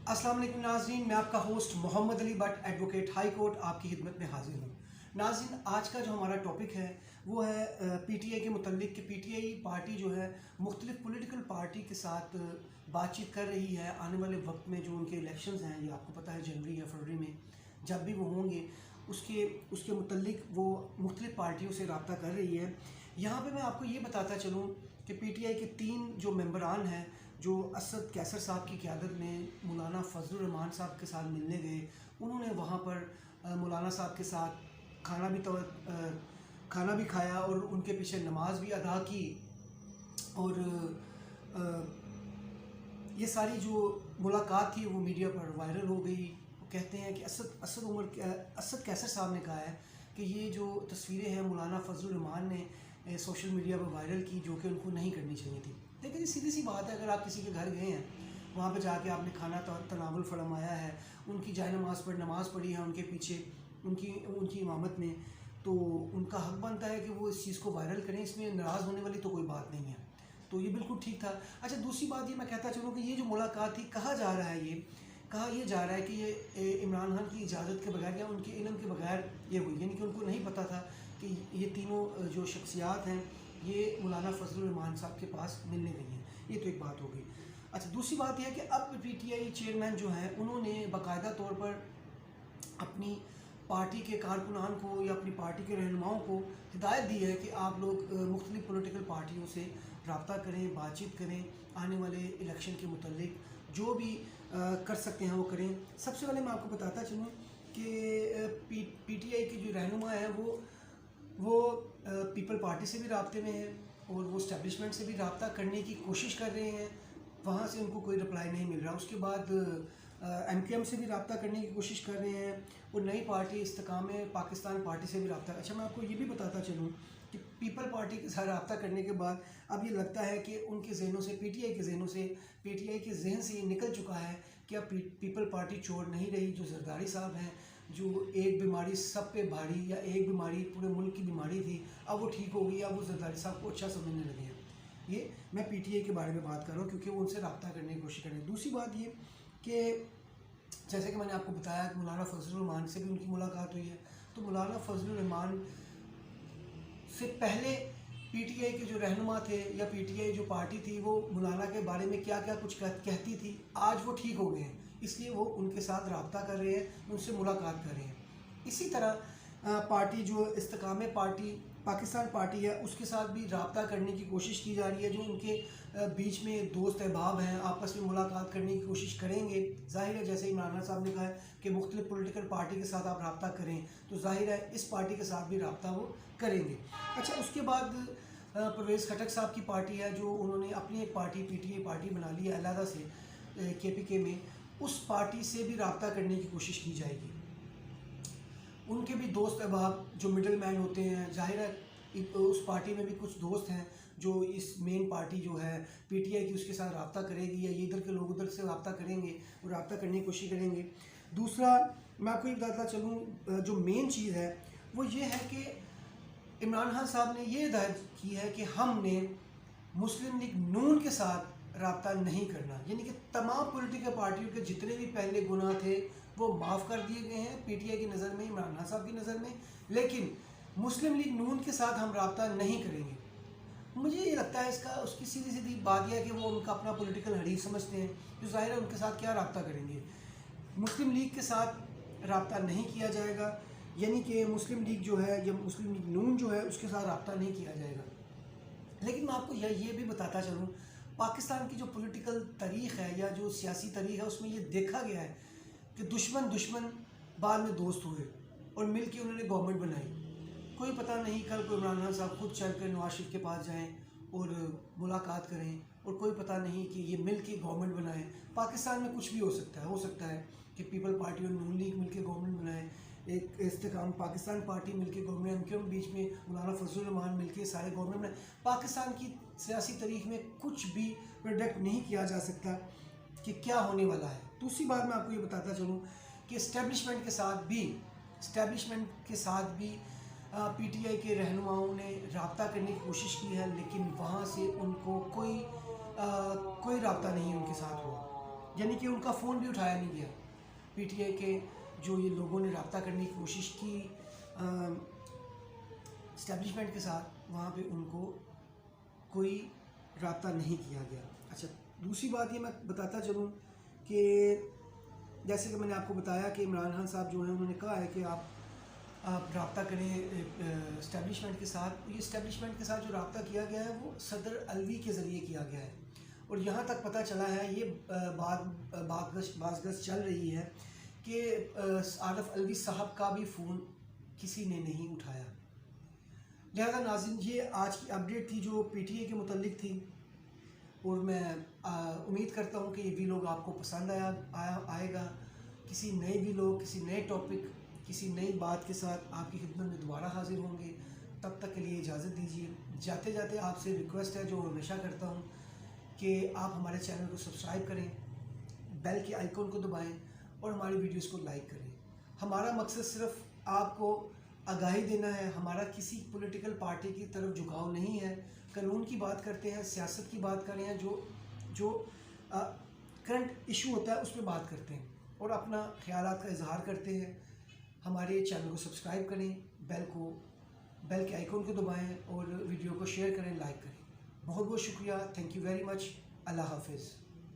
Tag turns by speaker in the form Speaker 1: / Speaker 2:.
Speaker 1: अस्सलाम वालेकुम नाज़रीन, मैं आपका host Mohammad Ali Butt advocate high court आपकी खिदमत में हाजिर हूँ। नाज़रीन, आज का जो हमारा टॉपिक है वो है पीटीआई के मुतल्लिक कि पीटीआई पार्टी जो है मुख्तलिफ पॉलिटिकल पार्टी के साथ बातचीत कर रही है। आने वाले वक्त में जो उनके इलेक्शंस हैं, ये आपको पता है जनवरी या फरवरी में जब भी वो होंगे, उसके उसके मुतल्लिक वो मुख्तलिफ पार्टियों से रब्ता कर रही है। यहाँ पे मैं आपको ये बताता चलूँ कि पीटीआई के 3 जो मेंबरान हैं जो असद कैसर साहब की क़यादत में मौलाना फजलुर रहमान साहब के साथ मिलने गए, उन्होंने वहाँ पर मौलाना साहब के साथ खाना भी खाया और उनके पीछे नमाज भी अदा की। और ये सारी जो मुलाकात थी वो मीडिया पर वायरल हो गई। वो कहते हैं कि असद कैसर साहब ने कहा है कि ये जो तस्वीरें हैं मौलाना फजलुर रहमान ने सोशल मीडिया पर वायरल की, जो कि उनको नहीं करनी चाहिए थी। देखिए, सीधी सी बात है, अगर आप किसी के घर गए हैं, वहाँ पे जाके आपने खाना तनावुल फरमाया है, उनकी जाए नमाज़ पढ़ी है उनके पीछे उनकी इमामत में, तो उनका हक़ बनता है कि वो इस चीज़ को वायरल करें। इसमें नाराज़ होने वाली तो कोई बात नहीं है, तो ये बिल्कुल ठीक था। अच्छा, दूसरी बात ये मैं कहता चलूँ कि ये जो मुलाकात थी, कहा यह जा रहा है कि ये इमरान खान की इजाज़त के बगैर या उनके इल्म के बगैर ये हुई, यानी कि उनको नहीं पता था कि ये तीनों जो शख्सियात हैं ये मौलाना फजलुर रहमान साहब के पास मिलने गई हैं। ये तो एक बात हो गई। अच्छा, दूसरी बात यह है कि अब पीटीआई चेयरमैन जो हैं उन्होंने बाकायदा तौर पर अपनी पार्टी के कारकुनान को या अपनी पार्टी के रहनुमाओं को हिदायत दी है कि आप लोग मुख्तलिफ पॉलिटिकल पार्टियों से रब्ता करें, बातचीत करें, आने वाले इलेक्शन के मुतल्लिक जो भी कर सकते हैं वो करें। सबसे पहले मैं आपको बताता चलूँ कि पीटीआई के जो रहनुमा हैं वो पीपल पार्टी से भी राब्ते में हैं और वो इस्टेब्लिशमेंट से भी रब्ता करने की कोशिश कर रहे हैं, वहाँ से उनको कोई रिप्लाई नहीं मिल रहा। उसके बाद एमक्यूएम से भी रब्ता करने की कोशिश कर रहे हैं और नई पार्टी इस्तेकाम पाकिस्तान पार्टी से भी रब्ता। अच्छा, मैं आपको ये भी बताता चलूँ कि पीपल पार्टी के साथ रब्ता करने के बाद अब ये लगता है कि उनके जहनों से पीटीआई के जहन से ये निकल चुका है कि अब पीपल पार्टी चोर नहीं रही। जो जरदारी साहब हैं, जो एक बीमारी सब पे भारी या एक बीमारी पूरे मुल्क की बीमारी थी, अब वो ठीक हो गई, अब वो जरदारी साहब को अच्छा समझने लगे हैं। ये मैं पीटीआई के बारे में बात कर रहा हूँ क्योंकि वो उनसे रब्ता करने की कोशिश करें। दूसरी बात ये कि जैसे कि मैंने आपको बताया कि मौलाना फजलुर रहमान से भी उनकी मुलाकात हुई है, तो मौलाना फजलुर रहमान से पहले पीटीआई के जो रहनुमा थे या पीटीआई जो पार्टी थी वो मौलाना के बारे में क्या क्या कुछ कहती थी, आज वो ठीक हो गए हैं, इसलिए वो उनके साथ रब्ता कर रहे हैं, उनसे मुलाकात कर रहे हैं। इसी तरह पार्टी जो इस्तेकाम पार्टी पाकिस्तान पार्टी है, उसके साथ भी रब्ता करने की कोशिश की जा रही है। जो उनके बीच में दोस्त अहबाब हैं, आपस में मुलाकात करने की कोशिश करेंगे। ज़ाहिर है, जैसे इमरान खान साहब ने कहा है कि मुख्तलिफ पॉलिटिकल पार्टी के साथ आप रब्ता करें, तो ज़ाहिर है इस पार्टी के साथ भी रब्ता वो करेंगे। अच्छा, उसके बाद परवेज़ खटक साहब की पार्टी है, जो उन्होंने अपनी एक पार्टी पीटीआई पार्टी बना ली है अलहदा से केपीके में, उस पार्टी से भी रब्ता करने की कोशिश की जाएगी। उनके भी दोस्त अहबाब जो मिडल मैन होते हैं, ज़ाहिर है उस पार्टी में भी कुछ दोस्त हैं जो इस मेन पार्टी जो है पीटीआई की उसके साथ रब्ता करेगी, या ये इधर के लोग उधर से रब्ता करेंगे और रब्ता करने की कोशिश करेंगे। दूसरा मैं आपको ये बताता चलूँ, जो मेन चीज़ है वो ये है कि इमरान खान साहब ने ये हिदायत की है कि हमने मुस्लिम लीग नून के साथ रब्ता नहीं करना, यानी कि तमाम पॉलिटिकल पार्टियों के जितने भी पहले गुनाह थे वो माफ़ कर दिए गए हैं पीटीआई की नज़र में, इमरान खान साहब की नज़र में, लेकिन मुस्लिम लीग नून के साथ हम रब्ता नहीं करेंगे। मुझे ये लगता है इसका उसकी सीधी बात यह है कि वो उनका अपना पॉलिटिकल हरीफ समझते हैं, जो ज़ाहिर है उनके साथ क्या रब्ता करेंगे। मुस्लिम लीग के साथ रब्ता नहीं किया जाएगा, यानी कि मुस्लिम लीग जो है या मुस्लिम लीग नून जो है उसके साथ रब्ता नहीं किया जाएगा। लेकिन मैं आपको ये भी बताता चलूँ, पाकिस्तान की जो पॉलिटिकल तारीख़ है या जो सियासी तारीख़ है, उसमें ये देखा गया है कि दुश्मन बाद में दोस्त हुए और मिल के उन्होंने गवर्नमेंट बनाई। कोई पता नहीं कल को इमरान खान साहब खुद चल कर नवाज शरीफ के पास जाएं और मुलाकात करें, और कोई पता नहीं कि ये मिल के गवर्नमेंट बनाएं। पाकिस्तान में कुछ भी हो सकता है कि पीपल पार्टी और नून लीग मिल के गवर्नमेंट बनाएं, एक इस्तेकाम पाकिस्तान पार्टी मिल के गवर्नमेंट, एमक्यूएम बीच में मौलाना फजलुर रहमान मिल के सारे गवर्नमेंट बनाएं। पाकिस्तान की सियासी तारीख़ में कुछ भी प्रेडिक्ट नहीं किया जा सकता कि क्या होने वाला है। दूसरी बात मैं आपको ये बताता चलूँ कि इस्टेब्लिशमेंट के साथ भी पीटीआई के रहनुमाओं ने रब्ता करने की कोशिश की है, लेकिन वहाँ से उनको कोई रब्ता नहीं उनके साथ हुआ। یعنی کہ ان کا فون بھی اٹھایا نہیں گیا. پی ٹی آئی کے جو یہ لوگوں نے رابطہ کرنے کی کوشش کی اسٹیبلشمنٹ کے ساتھ, وہاں پہ ان کو کوئی رابطہ نہیں کیا گیا. اچھا, دوسری بات یہ میں بتاتا چلوں کہ جیسے کہ میں نے آپ کو بتایا کہ عمران خان صاحب جو ہیں انہوں نے کہا ہے کہ آپ رابطہ کریں اسٹیبلشمنٹ کے ساتھ. یہ اسٹیبلشمنٹ کے ساتھ جو رابطہ کیا گیا ہے وہ صدر الوی کے ذریعے کیا گیا ہے, اور یہاں تک پتہ چلا ہے, یہ باز گشت چل رہی ہے کہ عارف الوی صاحب کا بھی فون کسی نے نہیں اٹھایا. لہذا ناظرین, یہ آج کی اپڈیٹ تھی جو پی ٹی اے کے متعلق تھی, اور میں امید کرتا ہوں کہ یہ ویلوگ آپ کو پسند آئے گا. کسی نئے ویلوگ, کسی نئے ٹاپک, کسی نئی بات کے ساتھ آپ کی خدمت میں دوبارہ حاضر ہوں گے. تب تک کے لیے اجازت دیجیے. جاتے جاتے آپ سے ریکویسٹ ہے جو ہمیشہ کرتا ہوں کہ آپ ہمارے چینل کو سبسکرائب کریں, بیل کے آئیکن کو دبائیں اور ہماری ویڈیوز کو لائک کریں. ہمارا مقصد صرف آپ کو آگاہی دینا ہے. ہمارا کسی پولیٹیکل پارٹی کی طرف جھکاؤ نہیں ہے. قانون کی بات کرتے ہیں, سیاست کی بات کر رہے ہیں, جو کرنٹ ایشو ہوتا ہے اس پہ بات کرتے ہیں اور اپنا خیالات کا اظہار کرتے ہیں. ہمارے چینل کو سبسکرائب کریں, بیل کے آئیکن کو دبائیں اور ویڈیو کو شیئر کریں, لائک کریں. بہت بہت شکریہ. Thank you very much. اللہ حافظ.